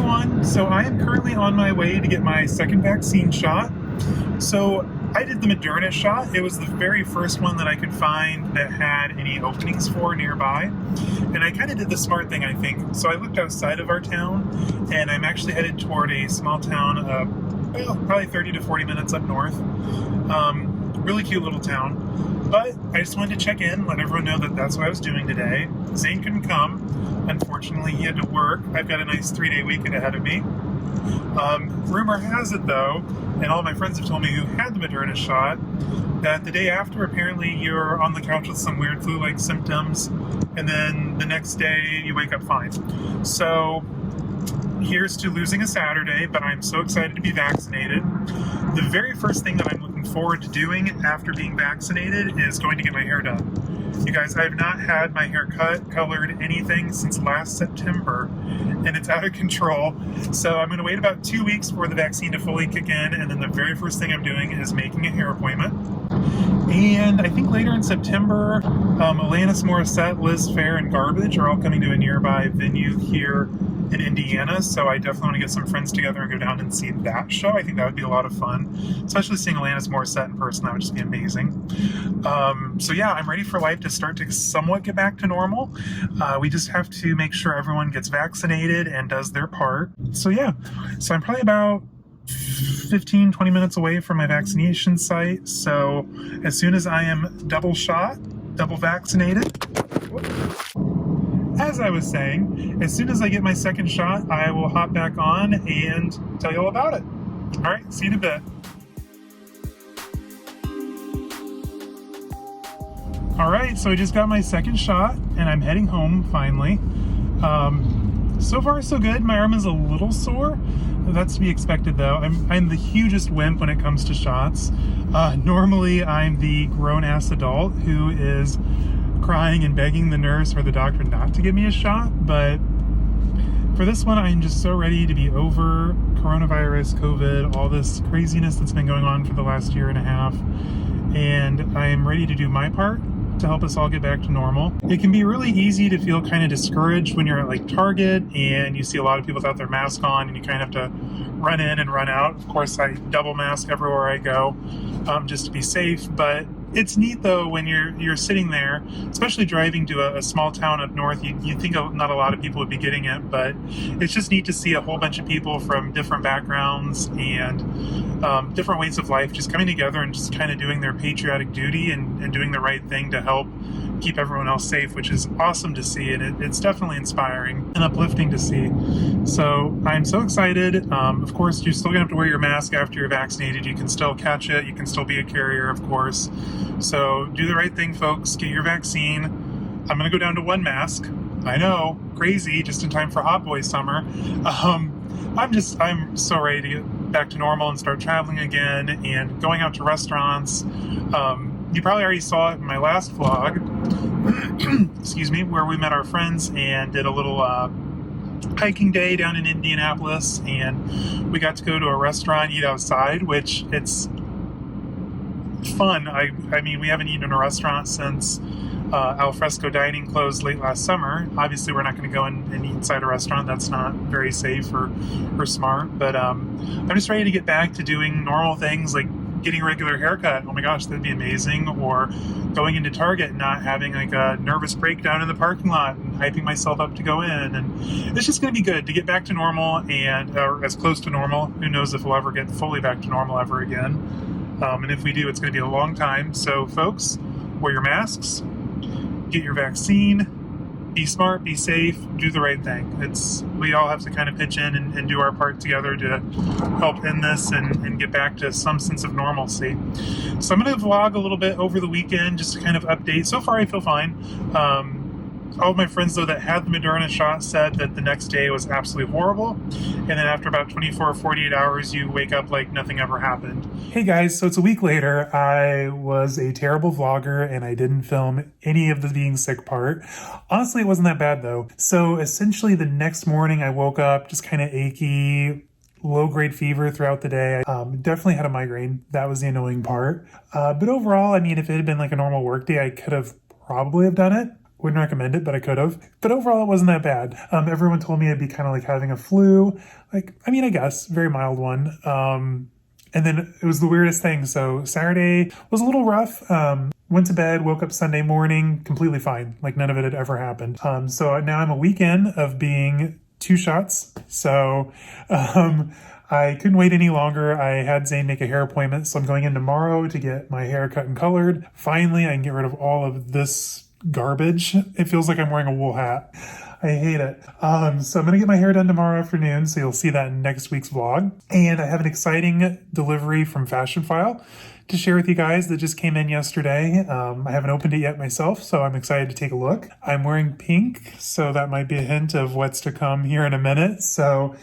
everyone. So I am currently on my way to get my second vaccine shot. So I did the Moderna shot. It was the very first one that I could find that had any openings for nearby. And I kind of did the smart thing, I think. So I looked outside of our town, and I'm actually headed toward a small town, probably 30 to 40 minutes up north. Really cute little town. But I just wanted to check in, let everyone know that that's what I was doing today. Zane couldn't come. Unfortunately, he had to work. I've got a nice 3-day weekend ahead of me. Rumor has it, though, and all my friends have told me who had the Moderna shot, that the day after, apparently you're on the couch with some weird flu-like symptoms, and then the next day you wake up fine. So here's to losing a Saturday, but I'm so excited to be vaccinated. The very first thing that I'm looking forward to doing after being vaccinated is going to get my hair done. You guys, I have not had my hair cut, colored, anything since last September, and it's out of control. So I'm going to wait about 2 weeks for the vaccine to fully kick in, and then the very first thing I'm doing is making a hair appointment. And I think later in September, Alanis Morissette, Liz Phair, and Garbage are all coming to a nearby venue here in Indiana, so I definitely want to get some friends together and go down and see that show. I think that would be a lot of fun, especially seeing Alanis Morissette in person. That would just be amazing. So yeah, I'm ready for life to start to somewhat get back to normal. We just have to make sure everyone gets vaccinated and does their part. So yeah, so I'm probably about 15-20 minutes away from my vaccination site, so as soon as I am double shot, double vaccinated, as I was saying, as soon as I get my second shot, I will hop back on and tell you all about it. All right, see you in a bit. All right, so I just got my second shot and I'm heading home finally. So far so good. My arm is a little sore. That's to be expected though. I'm the hugest wimp when it comes to shots. Normally I'm the grown-ass adult who is crying and begging the nurse or the doctor not to give me a shot, but for this one I'm just so ready to be over coronavirus, COVID, all this craziness that's been going on for the last year and a half, and I am ready to do my part to help us all get back to normal. It can be really easy to feel kind of discouraged when you're at like Target and you see a lot of people without their mask on and you kind of have to run in and run out. Of course, I double mask everywhere I go, just to be safe, but it's neat though when you're sitting there, especially driving to a small town up north. You think not a lot of people would be getting it, but it's just neat to see a whole bunch of people from different backgrounds and different ways of life just coming together and just kind of doing their patriotic duty and doing the right thing to help keep everyone else safe, which is awesome to see, and it's definitely inspiring and uplifting to see. So I'm so excited. Of course, you're still gonna have to wear your mask after you're vaccinated. You can still catch it. You can still be a carrier, of course. So do the right thing, folks. Get your vaccine. I'm gonna go down to one mask. I know, crazy, just in time for Hot Boy summer. I'm so ready to get back to normal and start traveling again and going out to restaurants. You probably already saw it in my last vlog, excuse me, where we met our friends and did a little hiking day down in Indianapolis, and we got to go to a restaurant, eat outside, which it's fun. I mean, we haven't eaten in a restaurant since alfresco dining closed late last summer. Obviously, we're not going to go and eat inside a restaurant. That's not very safe or smart, but I'm just ready to get back to doing normal things like getting a regular haircut. Oh my gosh, that'd be amazing. Or going into Target and not having like a nervous breakdown in the parking lot and hyping myself up to go in. And it's just going to be good to get back to normal and as close to normal. Who knows if we'll ever get fully back to normal ever again. And if we do, it's going to be a long time. So folks, wear your masks, get your vaccine, be smart, be safe, do the right thing. We all have to kind of pitch in and do our part together to help end this and get back to some sense of normalcy. So I'm going to vlog a little bit over the weekend just to kind of update. So far I feel fine. All of my friends, though, that had the Moderna shot said that the next day was absolutely horrible. And then after about 24 or 48 hours, you wake up like nothing ever happened. Hey guys, so it's a week later. I was a terrible vlogger and I didn't film any of the being sick part. Honestly, it wasn't that bad though. So essentially the next morning I woke up just kind of achy, low-grade fever throughout the day. Definitely had a migraine. That was the annoying part. But overall, I mean, if it had been like a normal work day, I could have probably have done it. Wouldn't recommend it, but I could have. But overall, it wasn't that bad. Everyone told me it'd be kind of like having a flu. Like, I mean, I guess, very mild one. And then it was the weirdest thing. So Saturday was a little rough. Went to bed, woke up Sunday morning, completely fine. Like none of it had ever happened. So now I'm a week in of being 2 shots. So I couldn't wait any longer. I had Zane make a hair appointment. So I'm going in tomorrow to get my hair cut and colored. Finally, I can get rid of all of this garbage. It feels like I'm wearing a wool hat. I hate it. So I'm going to get my hair done tomorrow afternoon, so you'll see that in next week's vlog. And I have an exciting delivery from Fashionphile to share with you guys that just came in yesterday. I haven't opened it yet myself, so I'm excited to take a look. I'm wearing pink, so that might be a hint of what's to come here in a minute. So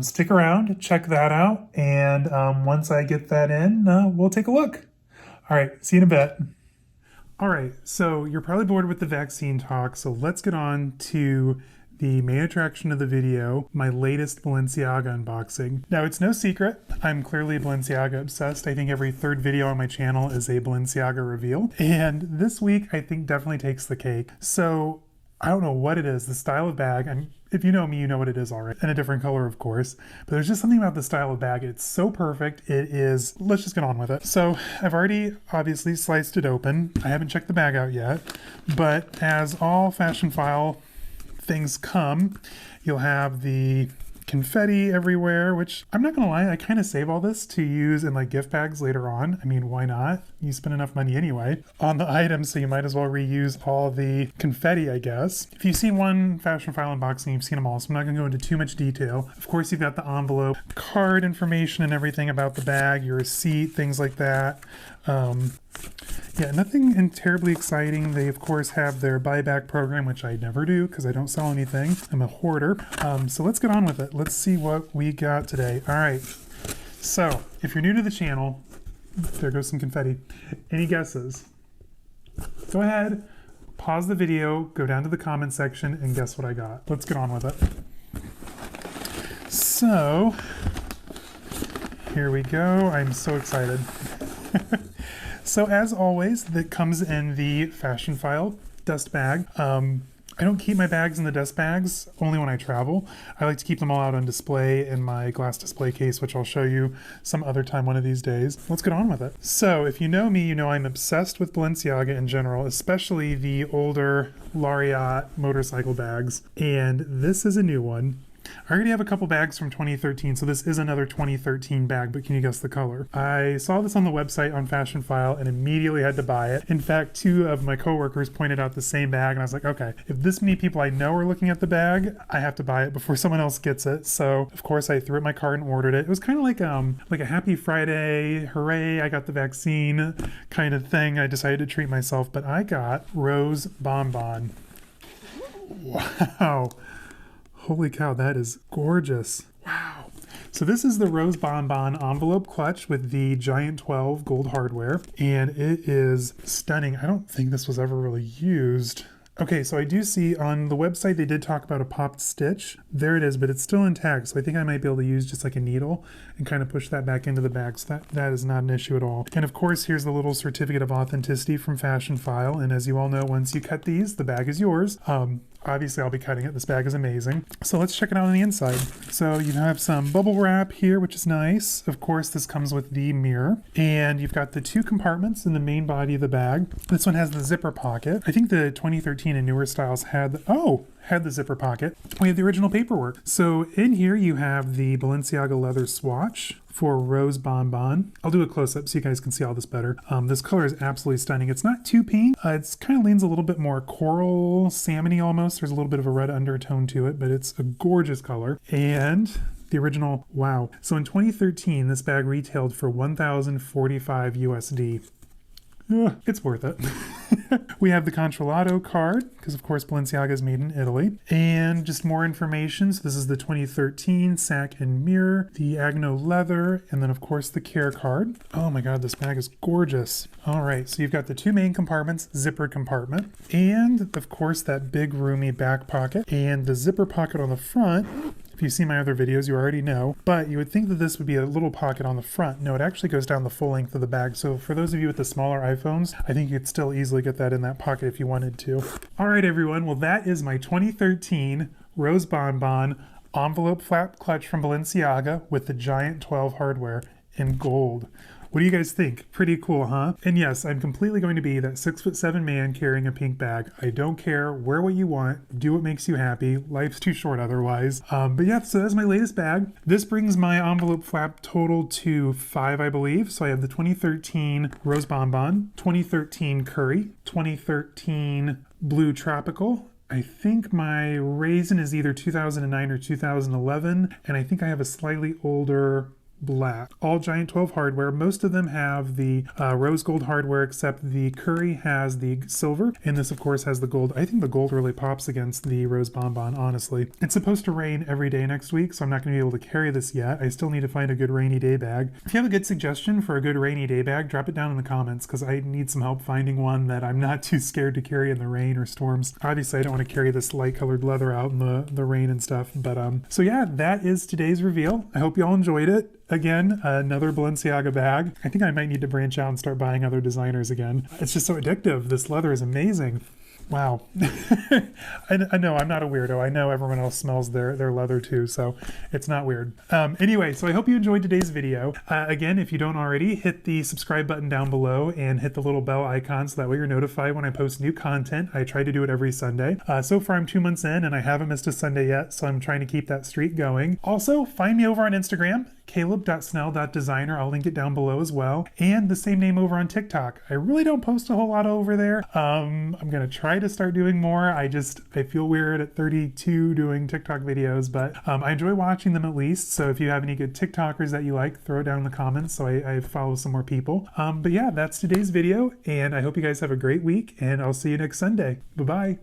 stick around, check that out, and once I get that in, we'll take a look. All right, see you in a bit. All right, so you're probably bored with the vaccine talk, so let's get on to the main attraction of the video, my latest Balenciaga unboxing. Now, it's no secret, I'm clearly Balenciaga obsessed. I think every third video on my channel is a Balenciaga reveal, and this week I think definitely takes the cake. So I don't know what it is, the style of bag, if you know me, you know what it is already. In a different color, of course. But there's just something about the style of bag. It's so perfect. It is, let's just get on with it. So I've already obviously sliced it open. I haven't checked the bag out yet. But as all Fashionphile things come, you'll have the confetti everywhere, which I'm not gonna lie, I kind of save all this to use in like gift bags later on. I mean, why not? You spend enough money anyway on the item, so you might as well reuse all the confetti, I guess. If you've seen one Fashionphile unboxing, you've seen them all, so I'm not gonna go into too much detail. Of course, you've got the envelope, card information and everything about the bag, your receipt, things like that. Yeah, nothing terribly exciting. They, of course, have their buyback program, which I never do because I don't sell anything. I'm a hoarder. So let's get on with it. Let's see what we got today. All right. So if you're new to the channel, there goes some confetti. Any guesses? Go ahead, pause the video, go down to the comment section, and guess what I got. Let's get on with it. So here we go. I'm so excited. So as always, that comes in the Fashionphile dust bag. I don't keep my bags in the dust bags, only when I travel. I like to keep them all out on display in my glass display case, which I'll show you some other time one of these days. Let's get on with it. So if you know me, you know I'm obsessed with Balenciaga in general, especially the older Lariat motorcycle bags. And this is a new one. I already have a couple bags from 2013, so this is another 2013 bag, but can you guess the color? I saw this on the website on Fashionphile and immediately had to buy it. In fact, 2 of my coworkers pointed out the same bag, and I was like, okay, if this many people I know are looking at the bag, I have to buy it before someone else gets it. So, of course, I threw it in my cart and ordered it. It was kind of like a Happy Friday, hooray, I got the vaccine kind of thing. I decided to treat myself, but I got Rose Bonbon. Wow. Holy cow, that is gorgeous. Wow. So this is the Rose Bonbon envelope clutch with the Giant 12 gold hardware, and it is stunning. I don't think this was ever really used. Okay, so I do see on the website they did talk about a popped stitch. There it is, but it's still intact, so I think I might be able to use just like a needle and kind of push that back into the bag, so that is not an issue at all. And of course, here's the little certificate of authenticity from Fashionphile, and as you all know, once you cut these, the bag is yours. Obviously, I'll be cutting it. This bag is amazing. So let's check it out on the inside. So you have some bubble wrap here, which is nice. Of course, this comes with the mirror. And you've got the 2 compartments in the main body of the bag. This one has the zipper pocket. I think the 2013 and newer styles had the zipper pocket. We have the original paperwork. So in here you have the Balenciaga leather swatch for Rose Bonbon. I'll do a close-up so you guys can see all this better. This color is absolutely stunning. It's not too pink. It's kind of leans a little bit more coral, salmony almost. There's a little bit of a red undertone to it, but it's a gorgeous color. And the original, wow. So in 2013, this bag retailed for $1,045 USD. It's worth it. We have the Controlato card, because of course Balenciaga is made in Italy. And just more information. So this is the 2013 sack and mirror, the Agno leather, and then of course the care card. Oh my god, this bag is gorgeous. All right, so you've got the 2 main compartments, zippered compartment, and of course that big roomy back pocket, and the zipper pocket on the front If you've seen my other videos, you already know, but you would think that this would be a little pocket on the front. No, it actually goes down the full length of the bag. So for those of you with the smaller iPhones, I think you could still easily get that in that pocket if you wanted to. All right, everyone. Well, that is my 2013 Rose Bonbon envelope flap clutch from Balenciaga with the giant 12 hardware in gold. What do you guys think? Pretty cool, huh? And yes, I'm completely going to be that 6'7" man carrying a pink bag. I don't care. Wear what you want. Do what makes you happy. Life's too short otherwise. But yeah, so that's my latest bag. This brings my envelope flap total to 5, I believe. So I have the 2013 Rose Bonbon, 2013 Curry, 2013 Blue Tropical. I think my Raisin is either 2009 or 2011. And I think I have a slightly older black. All giant 12 hardware. Most of them have the rose gold hardware, except the Curry has the silver, and this of course has the gold. I think the gold really pops against the Rose Bonbon, honestly. It's supposed to rain every day next week, so I'm not going to be able to carry this yet. I still need to find a good rainy day bag. If you have a good suggestion for a good rainy day bag, drop it down in the comments, because I need some help finding one that I'm not too scared to carry in the rain or storms. Obviously, I don't want to carry this light colored leather out in the rain and stuff, but so yeah, that is today's reveal. I hope you all enjoyed it. Again, another Balenciaga bag. I think I might need to branch out and start buying other designers again. It's just so addictive. This leather is amazing. Wow. I know I'm not a weirdo. I know everyone else smells their leather too, so it's not weird. Anyway, so I hope you enjoyed today's video. Again, if you don't already, hit the subscribe button down below and hit the little bell icon so that way you're notified when I post new content. I try to do it every Sunday. So far I'm 2 months in and I haven't missed a Sunday yet, so I'm trying to keep that streak going. Also, find me over on Instagram, caleb.snell.designer. I'll link it down below as well. And the same name over on TikTok. I really don't post a whole lot over there. I'm going to try to start doing more. I feel weird at 32 doing TikTok videos, but I enjoy watching them at least. So if you have any good TikTokers that you like, throw it down in the comments so I follow some more people. But yeah, that's today's video, and I hope you guys have a great week, and I'll see you next Sunday. Bye-bye.